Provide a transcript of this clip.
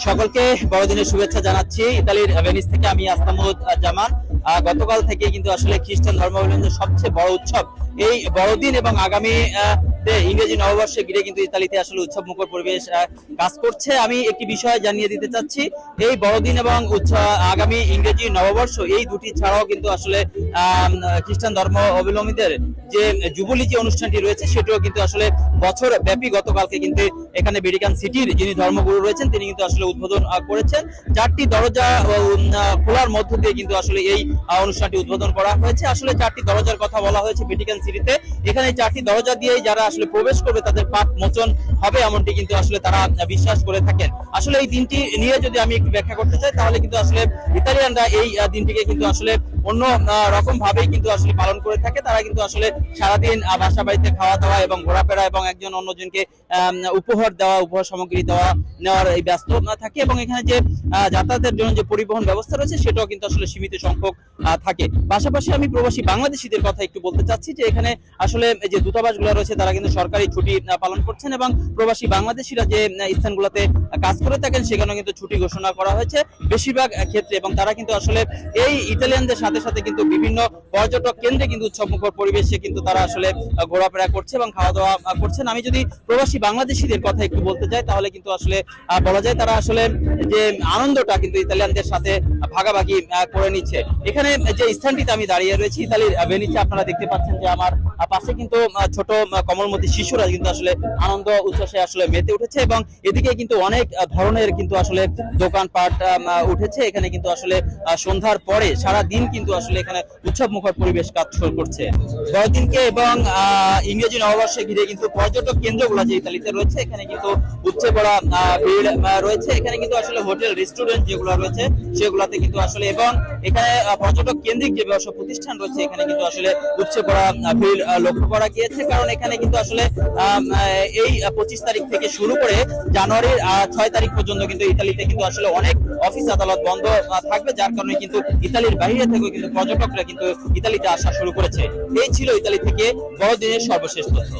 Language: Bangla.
সকলকে বড়দিনের শুভেচ্ছা জানাচ্ছি। ইতালির ভেনিস থেকে আমি আস্তামুদ জামান। গতকাল থেকে কিন্তু আসলে খ্রিস্টান ধর্মাবলম্বীদের সবচেয়ে বড় উৎসব এই বড়দিন এবং আগামী ইংরেজি নববর্ষে ঘিরে কিন্তু ইতালিতে আসলে উৎসব মুখর পরিবেশ কাজ করছে। আমি একটি বিষয় জানিয়ে দিতে চাচ্ছি, এই বড়দিন এবং আগামী ইংরেজি নববর্ষ এই দুটি ছাড়াও কিন্তু আসলে খ্রিস্টান ধর্ম অবলম্বীদের যে জুবিলি যে অনুষ্ঠানটি রয়েছে সেটিও কিন্তু আসলে বছর ব্যাপী গতকালকে কিন্তু এখানে ভ্যাটিকান সিটির যিনি ধর্মগুরু রয়েছেন তিনি কিন্তু আসলে উদ্বোধন করেছেন। 4টি দরজা খোলার মধ্য দিয়ে কিন্তু আসলে এই অনুষ্ঠানটি উদ্বোধন করা হয়েছে। আসলে 4টি দরজার কথা বলা হয়েছে ভ্যাটিকান সিটিতে। এখানে 4টি দরজা দিয়েই যারা আসলে প্রবেশ করবে তাদের পাপ মোচন হবে, এমনটি কিন্তু আসলে তারা বিশ্বাস করে থাকেন। আসলে এই দিনটি নিয়ে যদি আমি একটু ব্যাখ্যা করতে চাই তাহলে কিন্তু আসলে ইতালিয়ানরা এই দিনটিকে কিন্তু আসলে অন্য রকম ভাবেই কিন্তু আসলে পালন করে থাকে। তারা কিন্তু আসলে সারাদিন বাসা বাড়িতে খাওয়া দাওয়া এবং ঘোরাফেরা এবং একজন অন্যজনকে উপহার দেওয়া, উপহার সামগ্রী দেওয়া নেওয়ার এই ব্যস্ত থাকে এবং এখানে যে যাতায়াতের জন্য যে পরিবহন ব্যবস্থা রয়েছে সেটাও কিন্তু আসলে সীমিত সংখ্যক থাকে। পাশাপাশি আমি প্রবাসী বাংলাদেশিদের কথা একটু বলতে চাচ্ছি যে এখানে আসলে যে দূতাবাসগুলো রয়েছে তারা কিন্তু সরকারি ছুটি পালন করছেন এবং প্রবাসী বাংলাদেশিরা যে স্থানগুলোতে কাজ করে থাকেন সেখানে কিন্তু ছুটি ঘোষণা করা হয়েছে বেশিরভাগ ক্ষেত্রে। এবং তারা কিন্তু আসলে এই ইতালিয়ানদের সাথে সাথে কিন্তু বিভিন্ন পর্যটক কেন্দ্রে কিন্তু উৎসব মুখর পরিবেশে কিন্তু তারা আসলে ঘোরাফেরা করছে এবং খাওয়া দাওয়া করছেন। আমি যদি প্রবাসী বাংলাদেশিদের কথা একটু বলতে চাই তাহলে কিন্তু আসলে বলা যায় তারা আসলে যে আনন্দটা কিন্তু ইতালিয়ানদের সাথে ভাগাভাগি করে নিচ্ছে। এখানে যে স্থানটিতে আমি দাঁড়িয়ে রয়েছি ইতালির ভেনিসে, আপনারা দেখতে পাচ্ছেন যে আমার পাশে কিন্তু ছোট কমলমতি শিশুরা কিন্তু আসলে আনন্দ উচ্ছ্বাসে আসলে মেতে উঠেছে এবং এদিকে কিন্তু অনেক ধরনের কিন্তু আসলে দোকানপাট উঠেছে। এখানে কিন্তু আসলে সন্ধ্যার পরে সারা দিন কিন্তু আসলে এখানে উৎসব মুখর পরিবেশ কাজ করছে। বড়দিনকে এবং ইংরেজি নববর্ষে ঘিরে কিন্তু পর্যটক কেন্দ্রগুলো যে ইতালিতে রয়েছে এখানে কিন্তু উপচে পড়া ভিড় রয়েছে। এখানে কিন্তু আসলে হোটেল রেস্টুরেন্ট যেগুলো রয়েছে সেগুলোতে কিন্তু আসলে এবং এখানে পর্যটক কেন্দ্রিক যে ব্যবসা প্রতিষ্ঠান রয়েছে এখানে কিন্তু আসলে উপচে পড়া ভিড় লক্ষ্য করা গিয়েছে। কারণ এখানে কিন্তু আসলে এই 25 তারিখ থেকে শুরু করে জানুয়ারির 6 তারিখ পর্যন্ত কিন্তু ইতালিতে কিন্তু আসলে অনেক অফিস আদালত বন্ধ থাকবে, যার কারণে কিন্তু ইতালির বাইরে থেকেও কিন্তু পর্যটকরা কিন্তু ইতালিতে আসা শুরু করেছে। এই ছিল ইতালি থেকে বড়দিনের সর্বশেষ তথ্য।